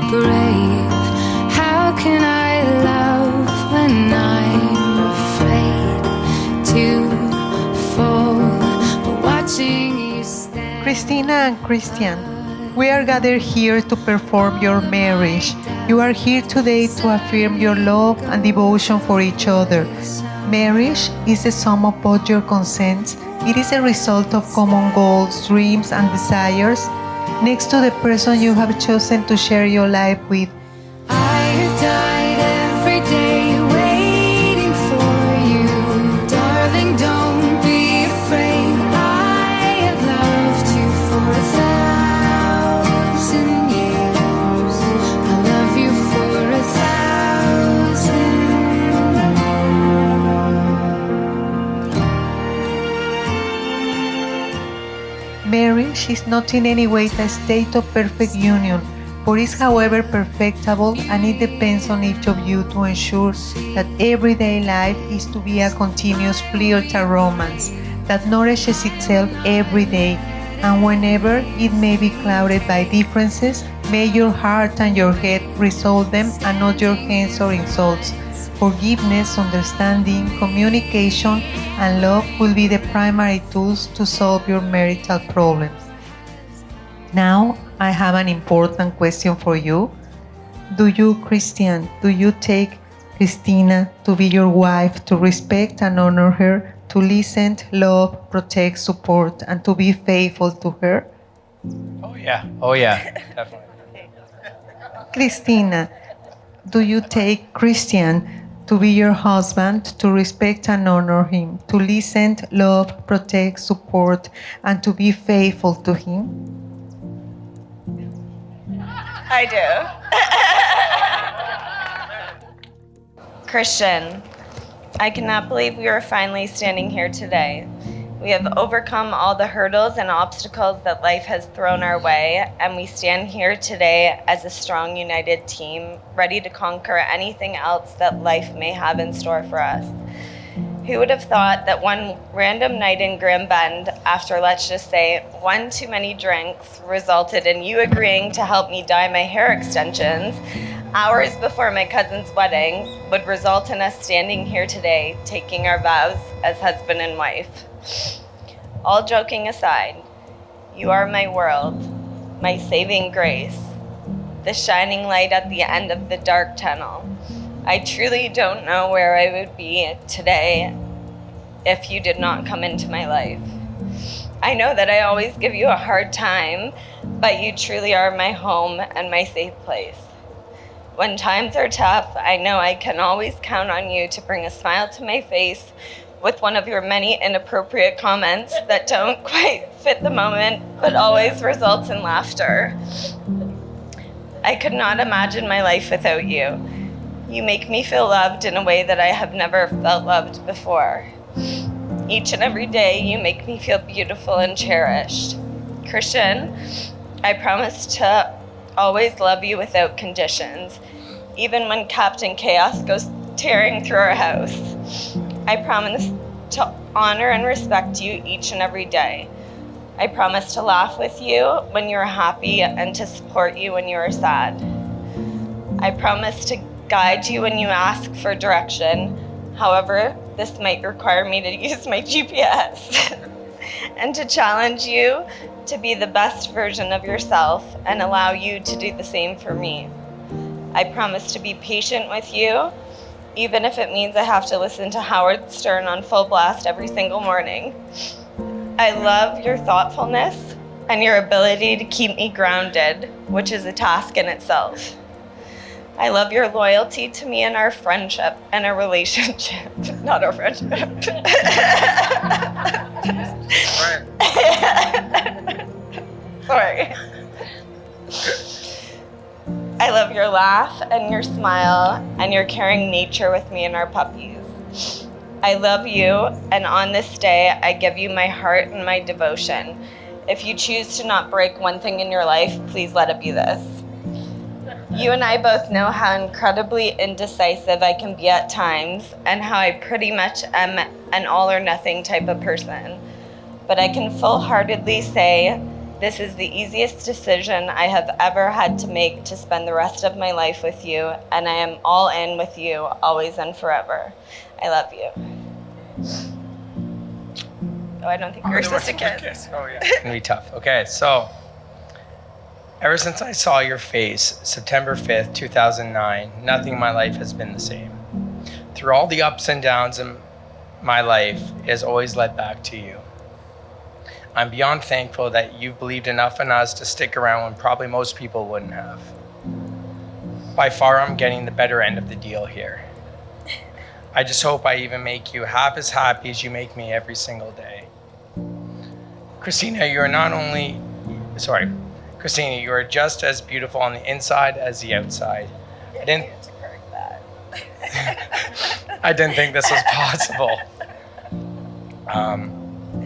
brave. How can I love when I'm afraid to fall? But watching you stand. Christina and Kristian, we are gathered here to perform your marriage. You are here today to affirm your love and devotion for each other. Marriage is the sum of both your consents. It is a result of common goals, dreams, and desires. Next to the person you have chosen to share your life with. I have died every day waiting for you. Darling, don't be afraid. I have loved you for 1,000 years. I love you for 1,000 more. Marriage is not in any way a state of perfect union, but is however perfectible, and it depends on each of you to ensure that everyday life is to be a continuous flirty romance that nourishes itself every day, and whenever it may be clouded by differences, may your heart and your head resolve them and not your hands or insults. Forgiveness, understanding, communication, and love will be the primary tools to solve your marital problems. Now, I have an important question for you. Do you, Kristian, take Christina to be your wife, to respect and honor her, to listen, love, protect, support, and to be faithful to her? Oh yeah, definitely. Christina, do you take Kristian to be your husband, to respect and honor him, to listen, love, protect, support, and to be faithful to him? I do. Kristian, I cannot believe we are finally standing here today. We have overcome all the hurdles and obstacles that life has thrown our way, and we stand here today as a strong, united team, ready to conquer anything else that life may have in store for us. Who would have thought that one random night in Grand Bend, after let's just say one too many drinks, resulted in you agreeing to help me dye my hair extensions hours before my cousin's wedding, would result in us standing here today taking our vows as husband and wife. All joking aside, you are my world, my saving grace, the shining light at the end of the dark tunnel. I truly don't know where I would be today if you did not come into my life. I know that I always give you a hard time, but you truly are my home and my safe place. When times are tough, I know I can always count on you to bring a smile to my face with one of your many inappropriate comments that don't quite fit the moment, but always results in laughter. I could not imagine my life without you. You make me feel loved in a way that I have never felt loved before. Each and every day, you make me feel beautiful and cherished. Kristian, I promise to always love you without conditions, even when Captain Chaos goes tearing through our house. I promise to honor and respect you each and every day. I promise to laugh with you when you're happy and to support you when you are sad. I promise to guide you when you ask for direction. However, this might require me to use my GPS. And to challenge you to be the best version of yourself and allow you to do the same for me. I promise to be patient with you, even if it means I have to listen to Howard Stern on full blast every single morning. I love your thoughtfulness and your ability to keep me grounded, which is a task in itself. I love your loyalty to me and our friendship and our relationship, not our friendship. Sorry. I love your laugh and your smile and your caring nature with me and our puppies. I love you, and on this day, I give you my heart and my devotion. If you choose to not break one thing in your life, please let it be this. You and I both know how incredibly indecisive I can be at times and how I pretty much am an all or nothing type of person. But I can full-heartedly say This is the easiest decision I have ever had to make to spend the rest of my life with you, and I am all in with you, always and forever. I love you. Oh, I don't think we're supposed to kiss. Oh, yeah. It's gonna be tough. Okay, so ever since I saw your face, September 5th, 2009, nothing in my life has been the same. Through all the ups and downs in my life, it has always led back to you. I'm beyond thankful that you believed enough in us to stick around when probably most people wouldn't have. By far, I'm getting the better end of the deal here. I just hope I even make you half as happy as you make me every single day. Christina, you are just as beautiful on the inside as the outside. I didn't think this was possible.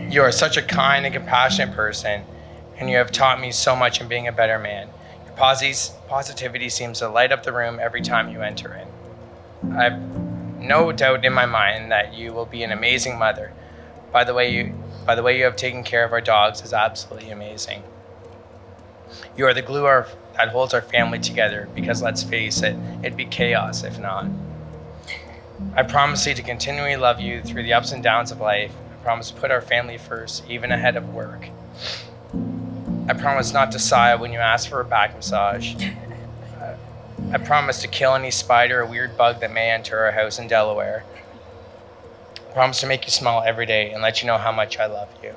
You are such a kind and compassionate person, and you have taught me so much in being a better man. Your positivity seems to light up the room every time you enter in. I have no doubt in my mind that you will be an amazing mother. By the way you have taken care of our dogs is absolutely amazing. You are the glue that holds our family together, because let's face it, it'd be chaos if not. I promise you to continually love you through the ups and downs of life. I promise to put our family first, even ahead of work. I promise not to sigh when you ask for a back massage. I promise to kill any spider or weird bug that may enter our house in Delaware. I promise to make you smile every day and let you know how much I love you.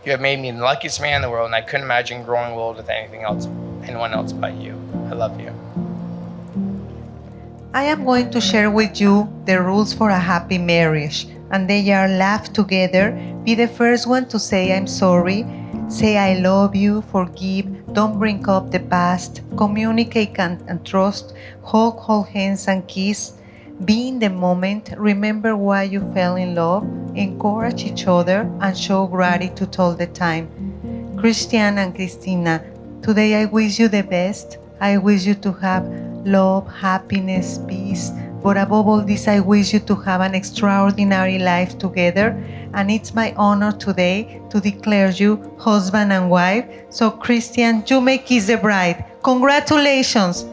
You have made me the luckiest man in the world, and I couldn't imagine growing old with anyone else but you. I love you. I am going to share with you the rules for a happy marriage, and they are: laugh together, be the first one to say I'm sorry, say I love you, forgive, don't bring up the past, communicate and trust, hug, hold hands and kiss, be in the moment, remember why you fell in love, encourage each other, and show gratitude all the time. Kristian and Christina, today I wish you the best. I wish you to have love, happiness, peace, but above all this, I wish you to have an extraordinary life together. And it's my honor today to declare you husband and wife. So Kristian, you may kiss the bride. Congratulations.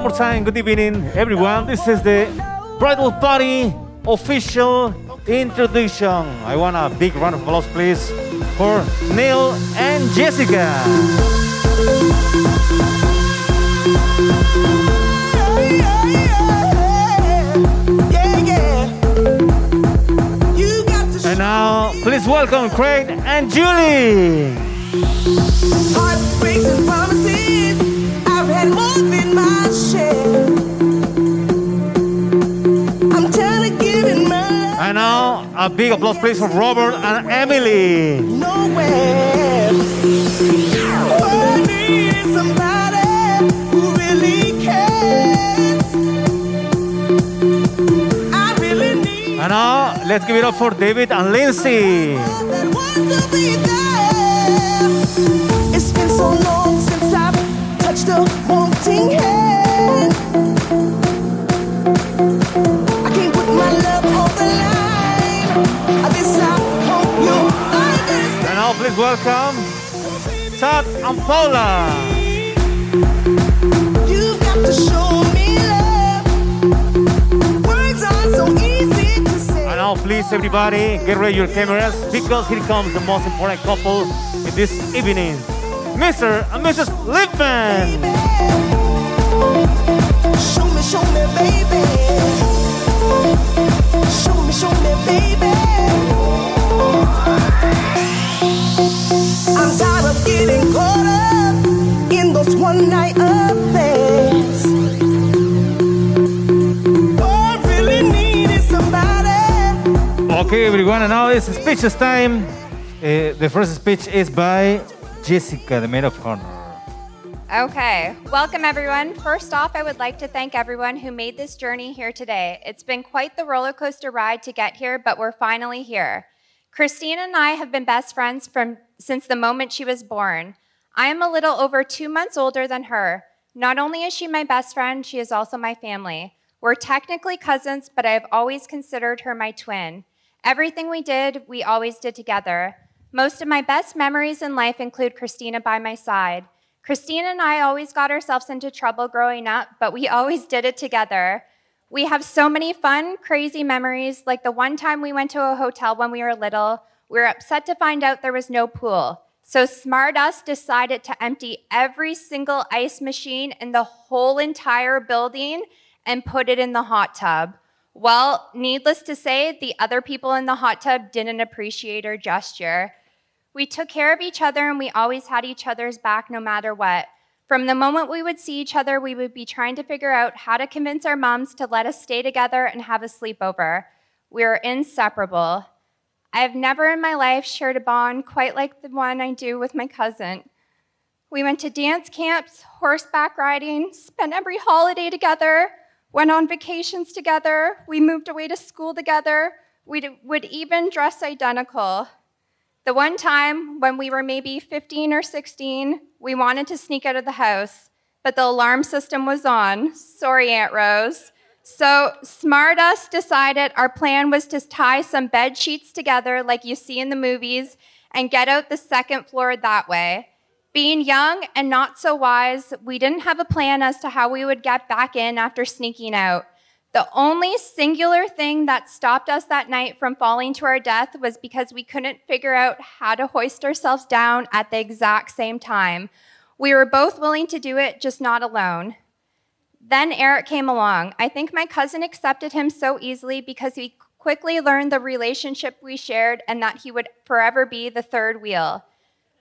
more time, good evening, everyone. This is the bridal party official introduction. I want a big round of applause, please, for Neil and Jessica. And now, please welcome Craig and Julie. Heartbreaks and promises, I've had more than my share. I'm tired of giving my love And now, a big applause, please, for Robert and Emily. nowhere. All I need is somebody who really cares. I really need And now, let's give it up for David and Lindsay. that wants to be there. It's been so long since I've touched a wanting hand. I can't put my love on the line. This I hope you understand. And now, please welcome Todd and Paula. You've got to show me love. Words are so easy to say. And now, please, everybody, get ready your cameras because here comes the most important couple in this evening, Mr. and Mrs. Lippmann. Show me, baby. Show me, baby. I'm tired of getting caught up in those one night affairs. All I really need is somebody. Okay, everyone, and now it's speeches time. The first speech is by Jessica, the maid of honor. Okay, welcome everyone. First off, I would like to thank everyone who made this journey here today. It's been quite the roller coaster ride to get here, but we're finally here. Christina and I have been best friends since the moment she was born. I am a little over 2 months older than her. Not only is she my best friend, she is also my family. We're technically cousins, but I have always considered her my twin. Everything we always did together. Most of my best memories in life include Christina by my side. Christina and I always got ourselves into trouble growing up, but we always did it together. We have so many fun, crazy memories, like the one time we went to a hotel when we were little. We were upset to find out there was no pool. So smart us decided to empty every single ice machine in the whole entire building and put it in the hot tub. Well, needless to say, the other people in the hot tub didn't appreciate our gesture. We took care of each other and we always had each other's back no matter what. From the moment we would see each other, we would be trying to figure out how to convince our moms to let us stay together and have a sleepover. We were inseparable. I have never in my life shared a bond quite like the one I do with my cousin. We went to dance camps, horseback riding, spent every holiday together, went on vacations together, we moved away to school together, we would even dress identical. The one time when we were maybe 15 or 16, we wanted to sneak out of the house, but the alarm system was on. Sorry, Aunt Rose. So smart us decided our plan was to tie some bed sheets together like you see in the movies and get out the second floor that way. Being young and not so wise, we didn't have a plan as to how we would get back in after sneaking out. The only singular thing that stopped us that night from falling to our death was because we couldn't figure out how to hoist ourselves down at the exact same time. We were both willing to do it, just not alone. Then Eric came along. I think my cousin accepted him so easily because he quickly learned the relationship we shared and that he would forever be the third wheel.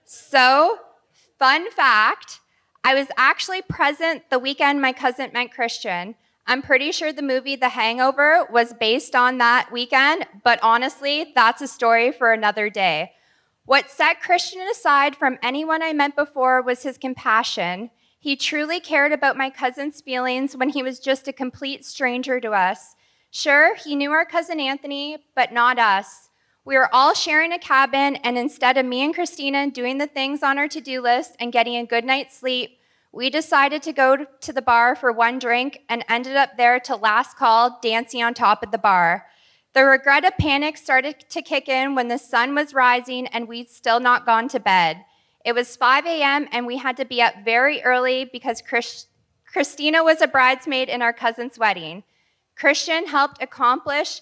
So, fun fact, I was actually present the weekend my cousin met Christian. I'm pretty sure the movie The Hangover was based on that weekend, but honestly, that's a story for another day. What set Christian aside from anyone I met before was his compassion. He truly cared about my cousin's feelings when he was just a complete stranger to us. Sure, he knew our cousin Anthony, but not us. We were all sharing a cabin, and instead of me and Christina doing the things on our to-do list and getting a good night's sleep, we decided to go to the bar for one drink and ended up there till last call, dancing on top of the bar. The regret of panic started to kick in when the sun was rising and we'd still not gone to bed. It was 5 a.m. and we had to be up very early because Christina was a bridesmaid in our cousin's wedding. Kristian helped accomplish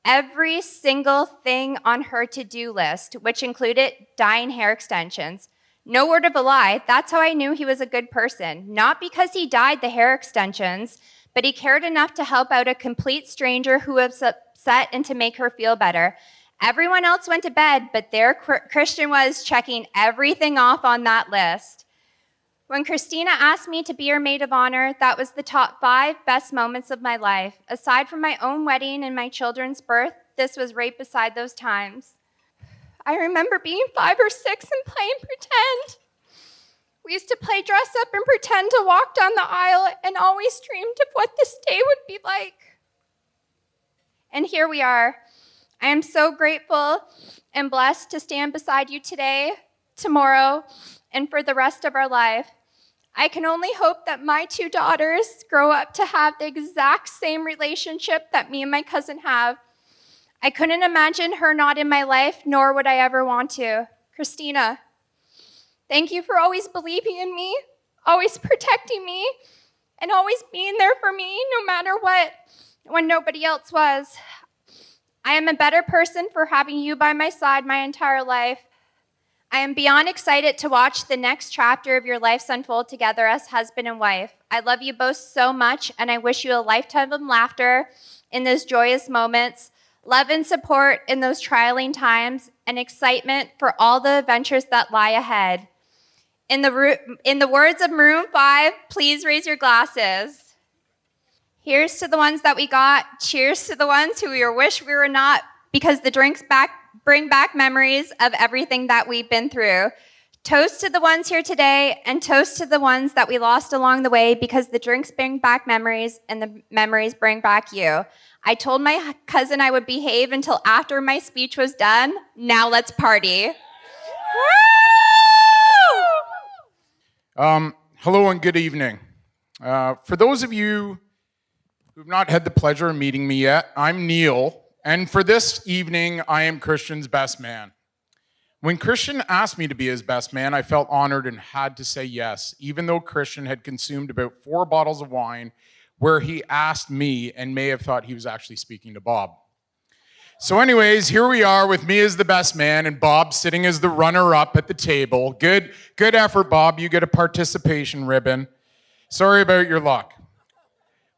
every single thing on her to-do list, which included dyeing hair extensions. No word of a lie, that's how I knew he was a good person. Not because he dyed the hair extensions, but he cared enough to help out a complete stranger who was upset and to make her feel better. Everyone else went to bed, but there Kristian was checking everything off on that list. When Christina asked me to be her maid of honor, that was the top 5 best moments of my life. Aside from my own wedding and my children's birth, this was right beside those times. I remember being 5 or 6 and playing pretend. We used to play dress up and pretend to walk down the aisle and always dreamed of what this day would be like. And here we are. I am so grateful and blessed to stand beside you today, tomorrow, and for the rest of our life. I can only hope that my 2 daughters grow up to have the exact same relationship that me and my cousin have. I couldn't imagine her not in my life, nor would I ever want to. Christina, thank you for always believing in me, always protecting me, and always being there for me, no matter what, when nobody else was. I am a better person for having you by my side my entire life. I am beyond excited to watch the next chapter of your lives unfold together as husband and wife. I love you both so much, and I wish you a lifetime of laughter in those joyous moments, love and support in those trialing times, and excitement for all the adventures that lie ahead. In the words of Maroon 5, please raise your glasses. Here's to the ones that we got. Cheers to the ones who we wish we were not, because the drinks bring back memories of everything that we've been through. Toast to the ones here today, and toast to the ones that we lost along the way, because the drinks bring back memories, and the memories bring back you. I told my cousin I would behave until after my speech was done. Now let's party. Woo! Hello and good evening. For those of you who've not had the pleasure of meeting me yet, I'm Neil. And for this evening, I am Kristian's best man. When Kristian asked me to be his best man, I felt honored and had to say yes, even though Kristian had consumed about 4 bottles of wine where he asked me and may have thought he was actually speaking to Bob. So anyways, here we are with me as the best man and Bob sitting as the runner-up at the table. Good effort, Bob. You get a participation ribbon. Sorry about your luck.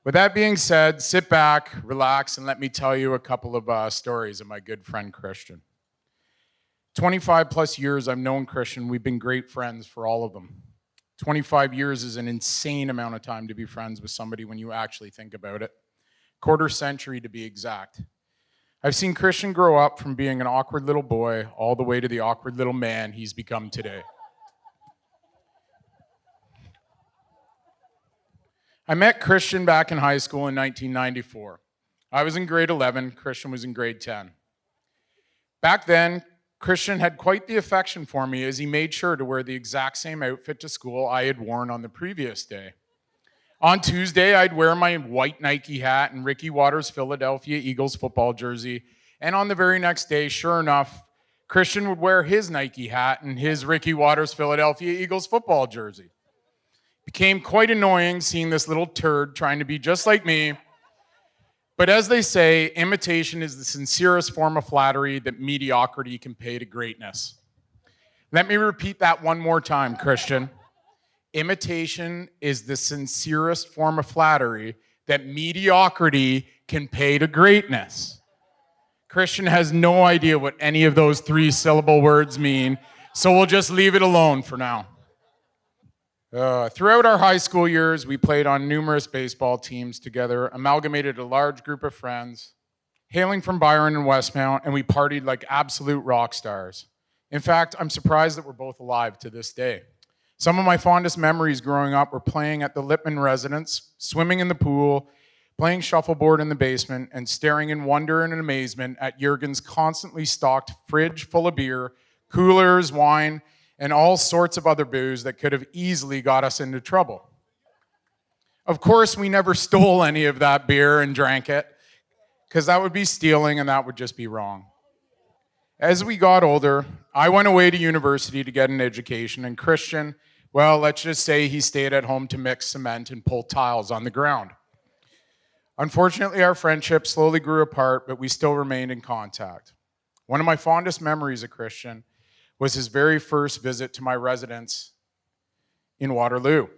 With that being said, sit back, relax, and let me tell you a couple of stories of my good friend Kristian. 25 plus years I've known Kristian. We've been great friends for all of them. 25 years is an insane amount of time to be friends with somebody when you actually think about it. Quarter century to be exact. I've seen Kristian grow up from being an awkward little boy all the way to the awkward little man he's become today. I met Kristian back in high school in 1994. I was in grade 11, Kristian was in grade 10. Back then, Kristian had quite the affection for me as he made sure to wear the exact same outfit to school I had worn on the previous day. On Tuesday, I'd wear my white Nike hat and Ricky Waters' Philadelphia Eagles football jersey, and on the very next day, sure enough, Kristian would wear his Nike hat and his Ricky Waters' Philadelphia Eagles football jersey. Became quite annoying seeing this little turd trying to be just like me. But as they say, imitation is the sincerest form of flattery that mediocrity can pay to greatness. Let me repeat that one more time, Kristian. Imitation is the sincerest form of flattery that mediocrity can pay to greatness. Kristian has no idea what any of those 3-syllable words mean, so we'll just leave it alone for now. Throughout our high school years, we played on numerous baseball teams together, amalgamated a large group of friends, hailing from Byron and Westmount, and we partied like absolute rock stars. In fact, I'm surprised that we're both alive to this day. Some of my fondest memories growing up were playing at the Lippmann residence, swimming in the pool, playing shuffleboard in the basement, and staring in wonder and amazement at Jurgen's constantly stocked fridge full of beer, coolers, wine, and all sorts of other booze that could have easily got us into trouble. Of course, we never stole any of that beer and drank it, because that would be stealing and that would just be wrong. As we got older, I went away to university to get an education, and Kristian Well, let's just say he stayed at home to mix cement and pull tiles on the ground. Unfortunately, our friendship slowly grew apart, but we still remained in contact. One of my fondest memories of Kristian was his very first visit to my residence in Waterloo.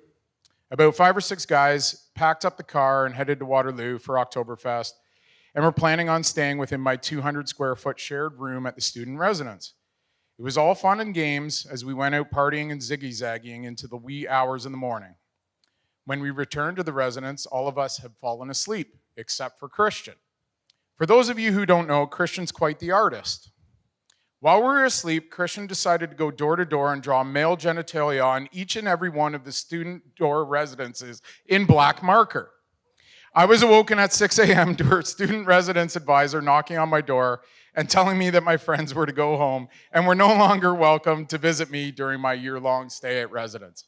About 5 or 6 guys packed up the car and headed to Waterloo for Oktoberfest, and were planning on staying within my 200 square foot shared room at the student residence. It was all fun and games as we went out partying and ziggy-zagging into the wee hours in the morning. When we returned to the residence, all of us had fallen asleep, except for Kristian. For those of you who don't know, Kristian's quite the artist. While we were asleep, Kristian decided to go door to door and draw male genitalia on each and every one of the student door residences in black marker. I was awoken at 6 a.m. to a student residence advisor knocking on my door and telling me that my friends were to go home and were no longer welcome to visit me during my year-long stay at residence.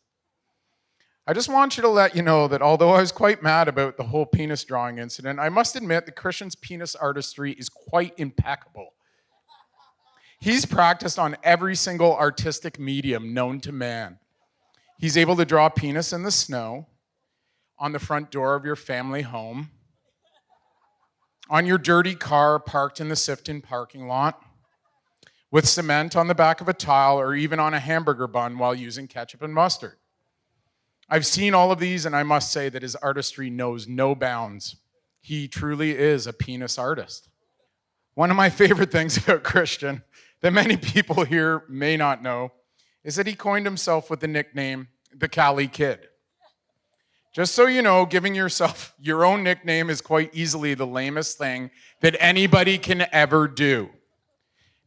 I just want you to let you know that although I was quite mad about the whole penis drawing incident, I must admit that Kristian's penis artistry is quite impeccable. He's practiced on every single artistic medium known to man. He's able to draw a penis in the snow, on the front door of your family home, on your dirty car parked in the Sifton parking lot, with cement on the back of a tile, or even on a hamburger bun while using ketchup and mustard. I've seen all of these, and I must say that his artistry knows no bounds. He truly is a penis artist. One of my favorite things about Kristian that many people here may not know is that he coined himself with the nickname, the Cali Kid. Just so you know, giving yourself your own nickname is quite easily the lamest thing that anybody can ever do.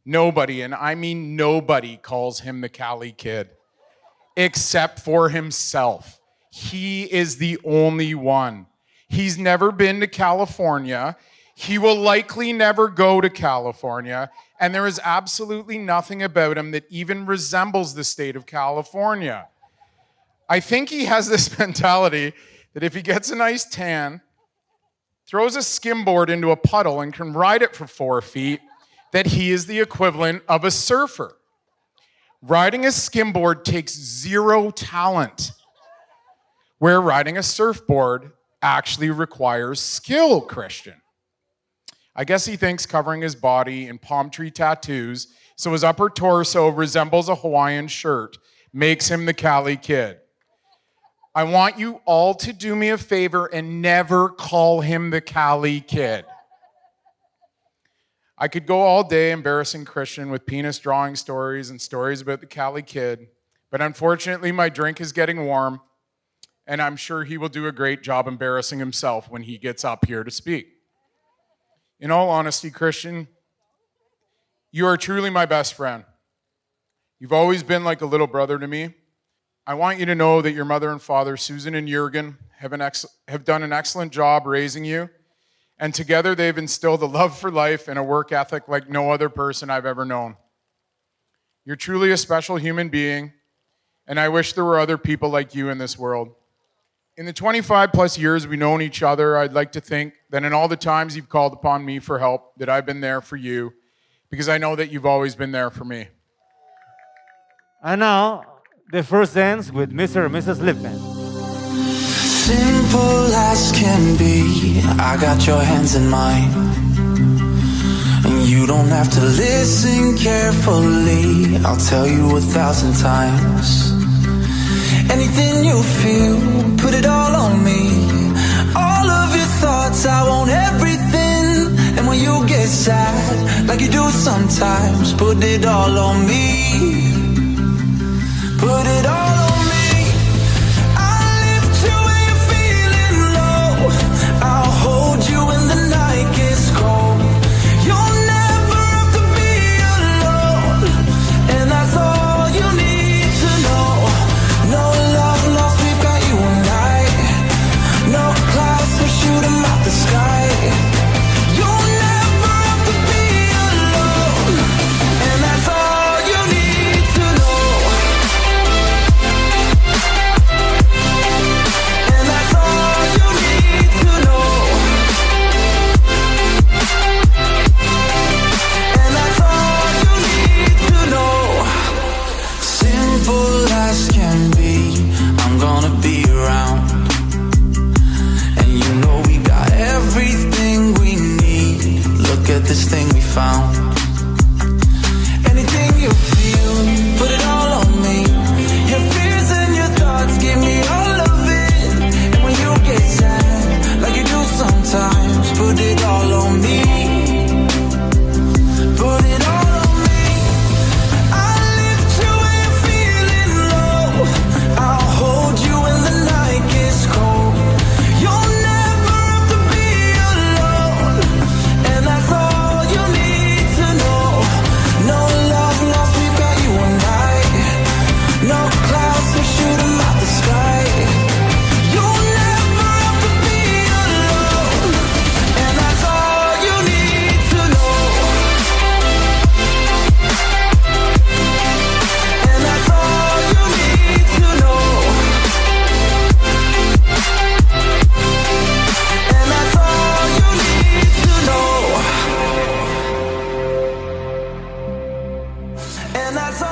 Nobody, and I mean nobody, calls him the Cali Kid, except for himself. He is the only one. He's never been to California. He will likely never go to California, and there is absolutely nothing about him that even resembles the state of California. I think he has this mentality that if he gets a nice tan, throws a skimboard into a puddle and can ride it for 4 feet, that he is the equivalent of a surfer. Riding a skimboard takes 0 talent, where riding a surfboard actually requires skill, Kristian. I guess he thinks covering his body in palm tree tattoos so his upper torso resembles a Hawaiian shirt makes him the Cali Kid. I want you all to do me a favor and never call him the Cali Kid. I could go all day embarrassing Kristian with penis drawing stories and stories about the Cali Kid, but unfortunately my drink is getting warm, and I'm sure he will do a great job embarrassing himself when he gets up here to speak. In all honesty, Kristian, you are truly my best friend. You've always been like a little brother to me. I want you to know that your mother and father, Susan and Jürgen, have done an excellent job raising you, and together they've instilled a love for life and a work ethic like no other person I've ever known. You're truly a special human being, and I wish there were other people like you in this world. In the 25 plus years we've known each other, I'd like to think that in all the times you've called upon me for help, that I've been there for you, because I know that you've always been there for me. And now, the first dance with Mr. and Mrs. Lippmann. Simple as can be, I got your hands in mine. And you don't have to listen carefully, I'll tell you 1,000 times. Anything you feel, put it all on me. All of your thoughts, I want everything. And when you get sad, like you do sometimes, put it all on me. Put it all on me. I'll lift you when you're feeling low. I'll hold you when the night gets cold. You'll never have to be alone, and that's all you need to know. No love lost, we've got you and I. No clouds, we're shooting out the sky. You'll never have to be alone, and that's all you need to know. with this thing we found. Anything you feel, put it all on me. Your fears and your thoughts, give me all of it. And when you get sad, like you do sometimes, put it all on me. Put it all on me. I'll lift you when you're feeling low. I'll hold you when the night gets cold. You'll never have to be alone, and that's all you need to know. No love lost, we've got you and I. No clouds, we shoot 'em out the sky. You'll never have to be alone, and that's all you need to know. And that's all you need to know. And that's all you need to know. And that's all